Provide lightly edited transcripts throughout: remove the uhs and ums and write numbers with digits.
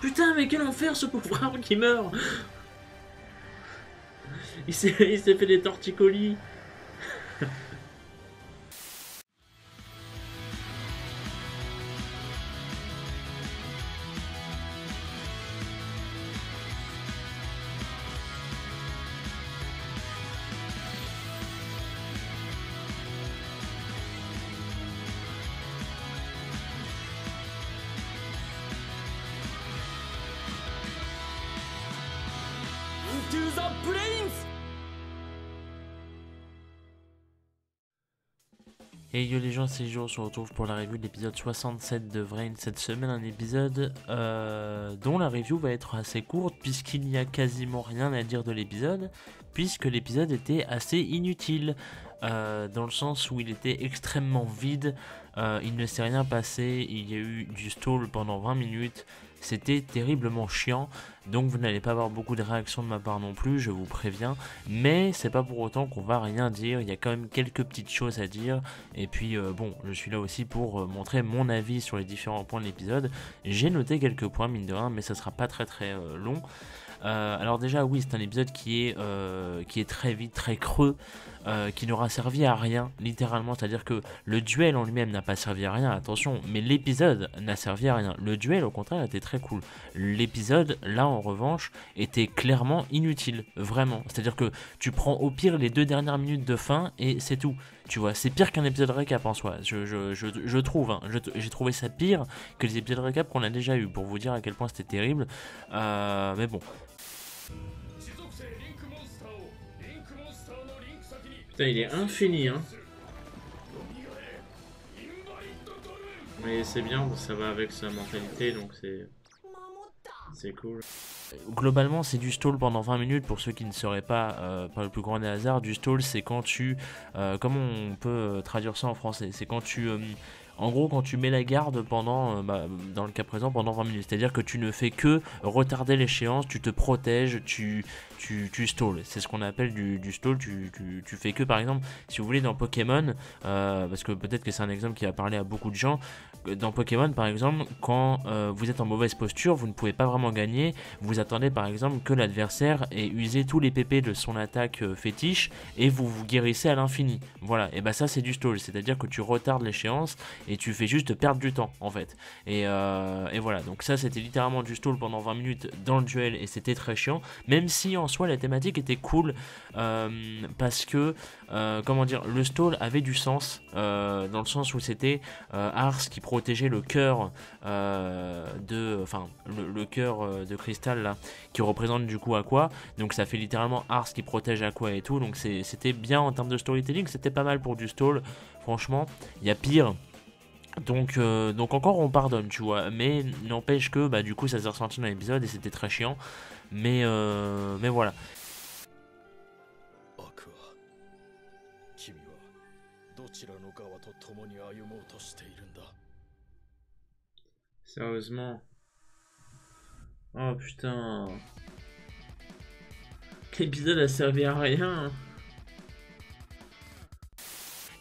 Putain, mais quel enfer ce pauvre arbre qui meurt. Il s'est fait des torticolis. Into the plains! Et yo les gens, c'est Jo, on se retrouve pour la review de l'épisode 67 de Vrain. Cette semaine, un épisode dont la review va être assez courte puisqu'il n'y a quasiment rien à dire de l'épisode, puisque l'épisode était assez inutile, dans le sens où il était extrêmement vide, il ne s'est rien passé, il y a eu du stall pendant 20 minutes, c'était terriblement chiant, donc vous n'allez pas avoir beaucoup de réactions de ma part non plus, je vous préviens, mais c'est pas pour autant qu'on va rien dire, il y a quand même quelques petites choses à dire, et puis bon, je suis là aussi pour montrer mon avis sur les différents points de l'épisode. J'ai noté quelques points mine de rien, mais ça sera pas très long. Alors déjà oui, c'est un épisode qui est très vite, très creux, qui n'aura servi à rien littéralement, c'est à dire que le duel en lui-même n'a pas servi à rien, attention, mais l'épisode n'a servi à rien. Le duel au contraire était très cool. L'épisode là en revanche était clairement inutile, vraiment, c'est à dire que tu prends au pire les 2 dernières minutes de fin et c'est tout, tu vois, c'est pire qu'un épisode récap en soi, je trouve, hein. J'ai trouvé ça pire que les épisodes récap qu'on a déjà eu, pour vous dire à quel point c'était terrible, mais bon. Putain, il est infini, hein. Mais c'est bien, ça va avec sa mentalité, donc c'est cool. Globalement, c'est du stall pendant 20 minutes. Pour ceux qui ne seraient pas par le plus grand des hasards, du stall, c'est quand tu... comment on peut traduire ça en français? C'est quand tu... en gros, quand tu mets la garde pendant, dans le cas présent, pendant 20 minutes. C'est-à-dire que tu ne fais que retarder l'échéance, tu te protèges, tu stalls. C'est ce qu'on appelle du stall. Tu fais que, par exemple, si vous voulez, dans Pokémon, parce que peut-être que c'est un exemple qui va parler à beaucoup de gens, dans Pokémon, par exemple, quand vous êtes en mauvaise posture, vous ne pouvez pas vraiment gagner. Vous attendez, par exemple, que l'adversaire ait usé tous les PP de son attaque fétiche et vous vous guérissez à l'infini. Voilà, et bah ça, c'est du stall. C'est-à-dire que tu retardes l'échéance et tu fais juste perdre du temps en fait, et voilà, donc ça c'était littéralement du stall pendant 20 minutes dans le duel et c'était très chiant, même si en soi la thématique était cool, parce que comment dire, le stall avait du sens, dans le sens où c'était Ars qui protégeait le cœur le cœur de cristal là, qui représente du coup Aqua, donc ça fait littéralement Ars qui protège Aqua et tout, donc c'était bien en termes de storytelling, c'était pas mal pour du stall, franchement, il y a pire. Donc encore on pardonne, tu vois, mais n'empêche que bah du coup ça s'est ressenti dans l'épisode et c'était très chiant, mais voilà. Sérieusement. Oh putain. L'épisode a servi à rien.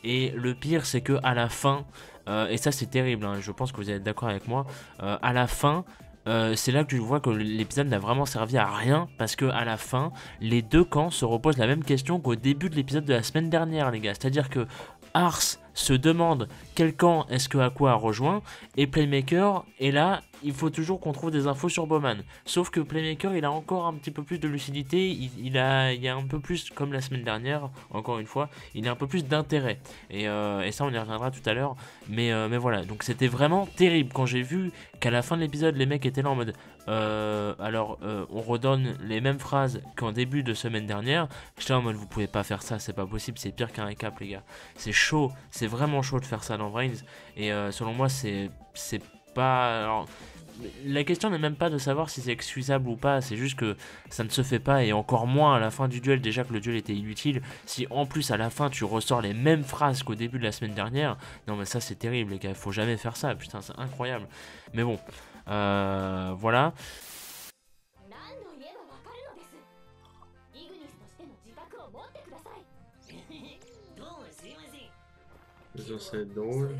Et le pire c'est que à la fin, et ça c'est terrible, hein, je pense que vous êtes d'accord avec moi, à la fin, c'est là que tu vois que l'épisode n'a vraiment servi à rien, parce que à la fin, les deux camps se reposent la même question qu'au début de l'épisode de la semaine dernière, les gars. C'est-à-dire que Ars se demande quel camp est-ce que Aqua a rejoint, et Playmaker est là, il faut toujours qu'on trouve des infos sur Bowman. Sauf que Playmaker, il a encore un petit peu plus de lucidité, il y a un peu plus, comme la semaine dernière, encore une fois, il a un peu plus d'intérêt. Et ça, on y reviendra tout à l'heure. Mais voilà, donc c'était vraiment terrible quand j'ai vu qu'à la fin de l'épisode, les mecs étaient là en mode on redonne les mêmes phrases qu'en début de semaine dernière. J'étais en mode, vous pouvez pas faire ça, c'est pas possible, c'est pire qu'un récap, les gars. C'est chaud, c'est vraiment chaud de faire ça dans Vrains. Et selon moi, c'est pas. Alors, la question n'est même pas de savoir si c'est excusable ou pas, c'est juste que ça ne se fait pas, et encore moins à la fin du duel, déjà que le duel était inutile. Si en plus à la fin tu ressors les mêmes phrases qu'au début de la semaine dernière, non mais ça c'est terrible les gars, faut jamais faire ça, putain c'est incroyable. Mais bon, voilà. Ça c'est drôle.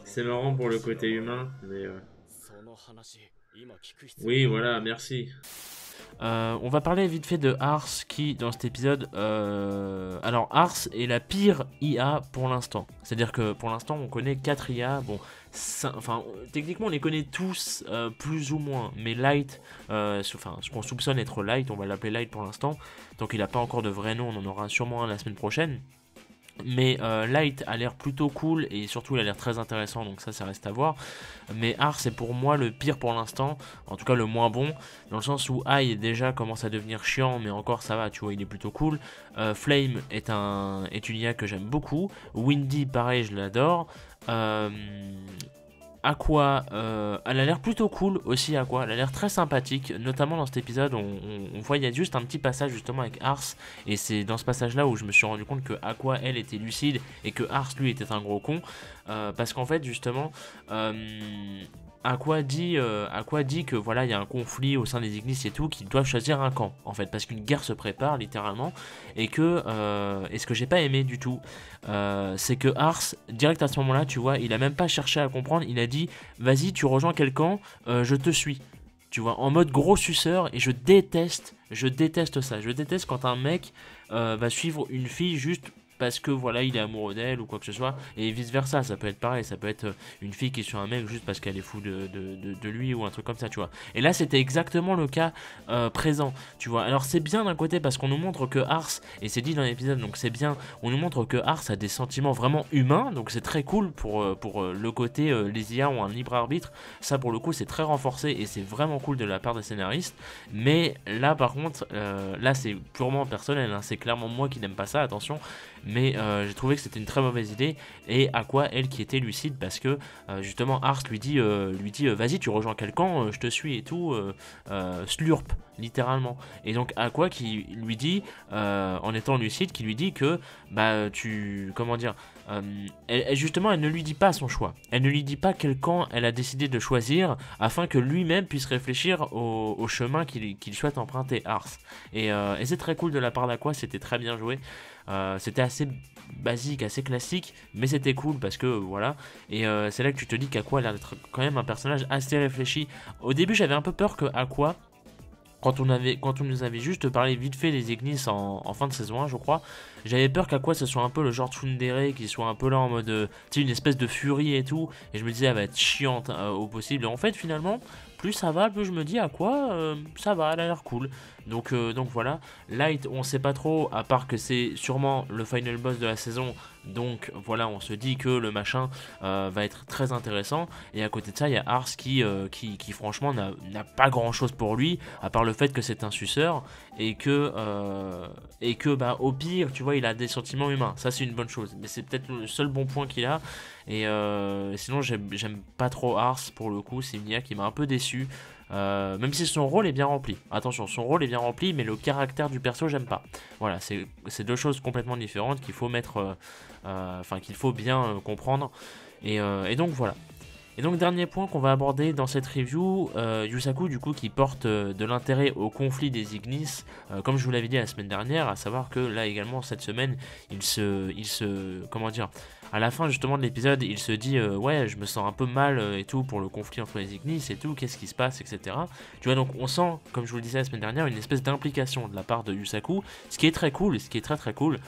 C'est marrant pour le côté humain, mais oui, voilà, merci. On va parler vite fait de Ars qui, dans cet épisode, alors Ars est la pire IA pour l'instant. C'est-à-dire que pour l'instant, on connaît 4 IA. Bon, enfin, techniquement, on les connaît tous plus ou moins. Mais Light, ce qu'on soupçonne être Light, on va l'appeler Light pour l'instant. Donc il n'a pas encore de vrai nom, on en aura sûrement un la semaine prochaine. Mais Light a l'air plutôt cool et surtout il a l'air très intéressant, donc ça reste à voir. Mais Ars est pour moi le pire pour l'instant, en tout cas le moins bon, dans le sens où Ai déjà commence à devenir chiant, mais encore ça va, tu vois, il est plutôt cool. Flame est une IA que j'aime beaucoup. Windy pareil, je l'adore. Aqua, elle a l'air plutôt cool aussi. Aqua, elle a l'air très sympathique, notamment dans cet épisode. On voit, il y a juste un petit passage justement avec Ars, et c'est dans ce passage là où je me suis rendu compte que Aqua, elle, était lucide et que Ars, lui, était un gros con, parce qu'en fait, justement, Aqua dit que voilà, il y a un conflit au sein des Ignis et tout, qu'ils doivent choisir un camp en fait, parce qu'une guerre se prépare littéralement, et que et ce que j'ai pas aimé du tout, c'est que Ars, direct à ce moment-là, tu vois, il a même pas cherché à comprendre, il a dit vas-y, tu rejoins quel camp, je te suis. Tu vois, en mode gros suceur, et je déteste ça. Je déteste quand un mec va suivre une fille juste parce que voilà, il est amoureux d'elle ou quoi que ce soit, et vice versa. Ça peut être pareil, ça peut être une fille qui est sur un mec juste parce qu'elle est fou de lui ou un truc comme ça, tu vois. Et là c'était exactement le cas présent, tu vois. Alors c'est bien d'un côté parce qu'on nous montre que Ars, et c'est dit dans l'épisode, donc c'est bien, on nous montre que Ars a des sentiments vraiment humains, donc c'est très cool pour le côté les IA ont un libre arbitre. Ça pour le coup c'est très renforcé et c'est vraiment cool de la part des scénaristes. Mais là par contre, là c'est purement personnel, hein. C'est clairement moi qui n'aime pas ça, attention. Mais j'ai trouvé que c'était une très mauvaise idée. Et Aqua, elle, qui était lucide, parce que justement Ars lui dit vas-y, tu rejoins quel camp, je te suis et tout, slurp littéralement. Et donc Aqua qui lui dit en étant lucide, qui lui dit que justement elle ne lui dit pas son choix, elle ne lui dit pas quel camp elle a décidé de choisir, afin que lui-même puisse réfléchir au chemin qu'il souhaite emprunter, Ars. Et c'est très cool de la part d'Aqua, c'était très bien joué. C'était assez basique, assez classique, mais c'était cool parce que voilà. Et c'est là que tu te dis qu'Aqua a l'air d'être quand même un personnage assez réfléchi. Au début j'avais un peu peur que Aqua, quand on nous avait juste parlé vite fait des Ignis en fin de saison 1, je crois, j'avais peur qu'Aqua ce soit un peu le genre Tsundere, qui soit un peu là en mode, tu sais, une espèce de furie et tout, et je me disais elle va être chiante au possible. Et en fait finalement, plus ça va, plus je me dis Aqua, ça va, elle a l'air cool. Donc voilà. Light, on sait pas trop, à part que c'est sûrement le final boss de la saison. Donc voilà, on se dit que le machin va être très intéressant. Et à côté de ça, il y a Ars qui franchement n'a pas grand chose pour lui, à part le fait que c'est un suceur. Et que bah, au pire, tu vois, il a des sentiments humains. Ça, c'est une bonne chose. Mais c'est peut-être le seul bon point qu'il a. Et sinon, j'aime pas trop Ars pour le coup. C'est une IA qui m'a un peu déçu. Même si son rôle est bien rempli. Attention, son rôle est bien rempli, mais le caractère du perso, j'aime pas. Voilà, c'est deux choses complètement différentes qu'il faut mettre, qu'il faut bien comprendre. Et donc voilà. Et donc dernier point qu'on va aborder dans cette review, Yusaku du coup qui porte de l'intérêt au conflit des Ignis, comme je vous l'avais dit la semaine dernière, à savoir que là également cette semaine, comment dire, à la fin justement de l'épisode, il se dit ouais, je me sens un peu mal et tout pour le conflit entre les Ignis et tout, qu'est-ce qui se passe, etc. Tu vois, donc on sent, comme je vous le disais la semaine dernière, une espèce d'implication de la part de Yusaku, ce qui est très cool, ce qui est très très cool.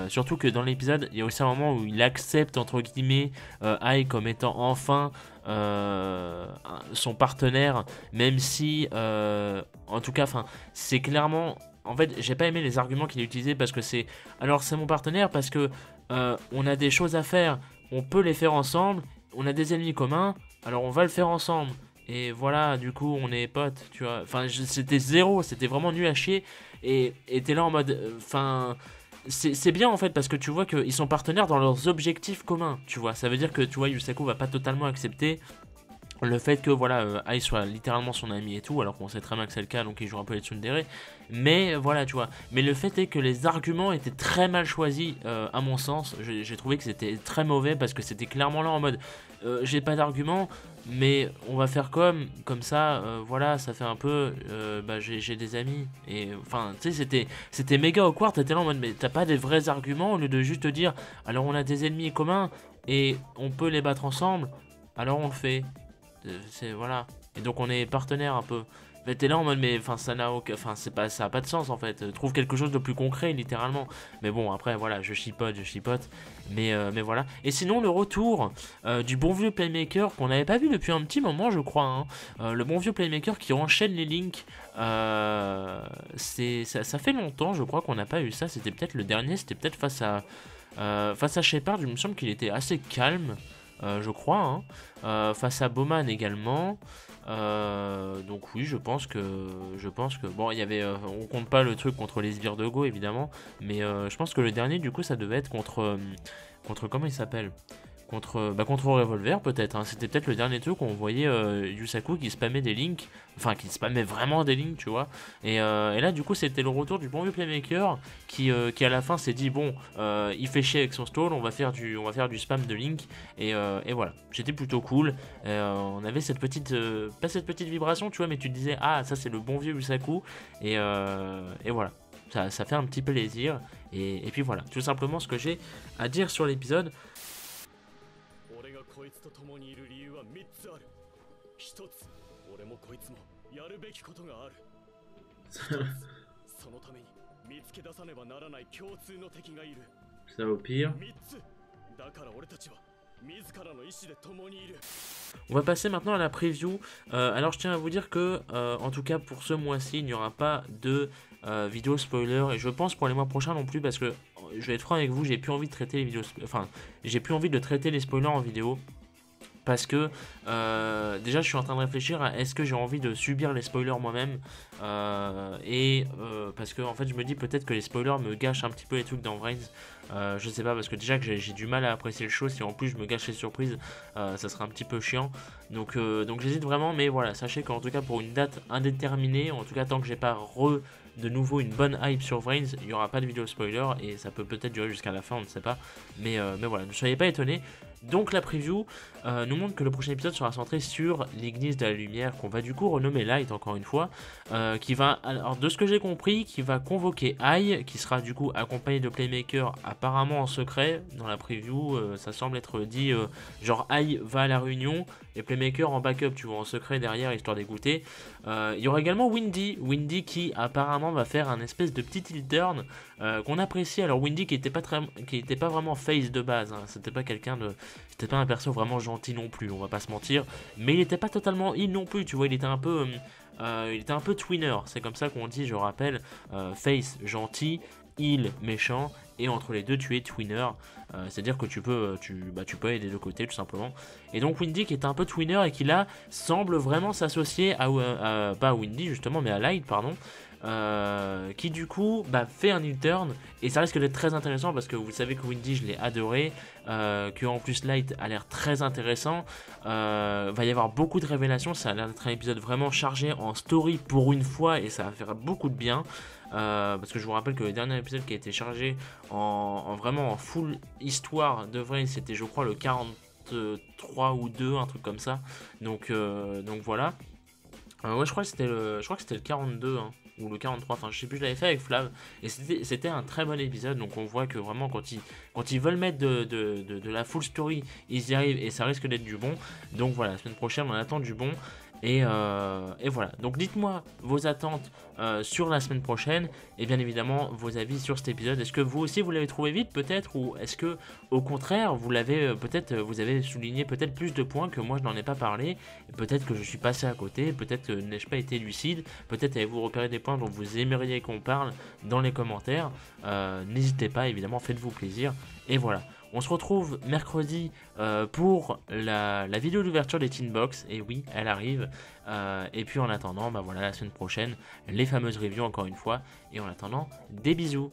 Surtout que dans l'épisode, il y a aussi un moment où il accepte entre guillemets Ai comme étant enfin son partenaire, même si en tout cas, c'est clairement, en fait, j'ai pas aimé les arguments qu'il a utilisés, parce que c'est mon partenaire parce que on a des choses à faire, on peut les faire ensemble, on a des ennemis communs, alors on va le faire ensemble. Et voilà, du coup, on est potes, tu vois. C'était zéro, c'était vraiment nul à chier. Et t'es là en mode, c'est bien en fait, parce que tu vois qu'ils sont partenaires dans leurs objectifs communs, tu vois. Ça veut dire que, tu vois, Yusaku va pas totalement accepter le fait que voilà, Ai soit littéralement son ami et tout, alors qu'on sait très bien que c'est le cas, donc il joue un peu les tsundere. Mais voilà, tu vois. Mais le fait est que les arguments étaient très mal choisis, à mon sens. J'ai trouvé que c'était très mauvais, parce que c'était clairement là en mode j'ai pas d'argument, mais on va faire comme ça, voilà, ça fait un peu, j'ai des amis, et enfin, tu sais, c'était méga awkward, t'étais là en mode, mais t'as pas des vrais arguments, au lieu de juste te dire, alors on a des ennemis communs, et on peut les battre ensemble, alors on le fait, voilà, et donc on est partenaires un peu. Mais t'es là en mode, mais enfin ça n'a aucun, enfin ça a pas de sens en fait. Trouve quelque chose de plus concret littéralement. Mais bon après voilà, je chipote, mais voilà. Et sinon le retour du bon vieux Playmaker qu'on n'avait pas vu depuis un petit moment je crois. Hein. Le bon vieux Playmaker qui enchaîne les links. Ça fait longtemps je crois qu'on n'a pas eu ça. C'était peut-être le dernier, c'était peut-être face à Shepard. Il me semble qu'il était assez calme. Je crois. Hein. Face à Bowman également. Donc oui, je pense que bon, il y avait, on compte pas le truc contre les sbires de Go évidemment, mais je pense que le dernier du coup ça devait être contre comment il s'appelle, contre Revolver peut-être. Hein. C'était peut-être le dernier truc où on voyait Yusaku qui spammait des links, enfin qui spammait vraiment des links, tu vois. Et là du coup c'était le retour du bon vieux Playmaker qui à la fin s'est dit bon, il fait chier avec son stall, on va faire du spam de link et voilà. C'était plutôt cool. On avait cette petite pas cette petite vibration, tu vois, mais tu te disais ah ça c'est le bon vieux Yusaku et voilà. Ça fait un petit plaisir et puis voilà, tout simplement ce que j'ai à dire sur l'épisode. こいつと共にいる理由は3つある。1つ、俺もこいつもやるべきことがある。そのために見つけ出さねばならない共通の敵がいる。Ça au pire. 3つ。だから俺たちは自らの意志で共にいる。 On va passer maintenant à la preview. Alors je tiens à vous dire que, en tout cas pour ce mois-ci, il n'y aura pas de vidéo spoiler. Et je pense pour les mois prochains non plus parce que, je vais être franc avec vous, j'ai plus envie de traiter les vidéos, j'ai plus envie de traiter les spoilers en vidéo. Parce que déjà je suis en train de réfléchir à est-ce que j'ai envie de subir les spoilers moi-même parce que en fait je me dis peut-être que les spoilers me gâchent un petit peu les trucs dans Vrains. Je sais pas parce que déjà que j'ai du mal à apprécier le show, si en plus je me gâche les surprises ça serait un petit peu chiant. Donc j'hésite vraiment, mais voilà, sachez qu'en tout cas pour une date indéterminée, en tout cas tant que j'ai pas de nouveau une bonne hype sur Vrains, il n'y aura pas de vidéo spoiler et ça peut peut-être durer jusqu'à la fin, on ne sait pas. Mais voilà, ne soyez pas étonnés. Donc la preview nous montre que le prochain épisode sera centré sur l'Église de la Lumière, qu'on va du coup renommer Light encore une fois, qui va, alors de ce que j'ai compris, qui va convoquer Ai, qui sera du coup accompagné de Playmaker apparemment en secret. Dans la preview, ça semble être dit, genre Ai va à la réunion et Playmaker en backup, tu vois, en secret derrière, histoire d'écouter. Il y aura également Windy qui apparemment va faire un espèce de petit tilt turn qu'on apprécie. Alors Windy qui était pas vraiment face de base, hein. C'était pas un perso vraiment gentil non plus, on va pas se mentir, mais il était pas totalement heal non plus, tu vois, il était un peu twinner, c'est comme ça qu'on dit, je rappelle, face gentil, heal méchant, et entre les deux tu es twinner, c'est à dire que tu peux aider des deux côtés tout simplement. Et donc Windy qui est un peu twinner et qui là semble vraiment s'associer pas à Windy justement mais à Light pardon, qui du coup fait un U-turn et ça risque d'être très intéressant parce que vous savez que Windy je l'ai adoré, que en plus Light a l'air très intéressant, va y avoir beaucoup de révélations, ça a l'air d'être un épisode vraiment chargé en story pour une fois et ça va faire beaucoup de bien. Parce que je vous rappelle que le dernier épisode qui a été chargé vraiment en full histoire de vrai, c'était je crois le 43 ou 2, un truc comme ça. Donc voilà. Ouais, je crois que c'était le 42 hein, ou le 43, enfin je sais plus, je l'avais fait avec Flav et c'était un très bon épisode. Donc on voit que vraiment quand ils veulent mettre de la full story, ils y arrivent et ça risque d'être du bon. Donc voilà, la semaine prochaine on attend du bon. Et voilà, donc dites-moi vos attentes sur la semaine prochaine et bien évidemment vos avis sur cet épisode. Est-ce que vous aussi vous l'avez trouvé vite peut-être, ou est-ce que au contraire vous l'avez vous avez souligné peut-être plus de points que moi je n'en ai pas parlé, peut-être que je suis passé à côté, peut-être que n'ai-je pas été lucide, peut-être avez-vous repéré des points dont vous aimeriez qu'on parle dans les commentaires. N'hésitez pas, évidemment, faites-vous plaisir et voilà. On se retrouve mercredi pour la vidéo d'ouverture des Teen Box. Et oui, elle arrive. Et puis en attendant, voilà, la semaine prochaine, les fameuses reviews encore une fois. Et en attendant, des bisous.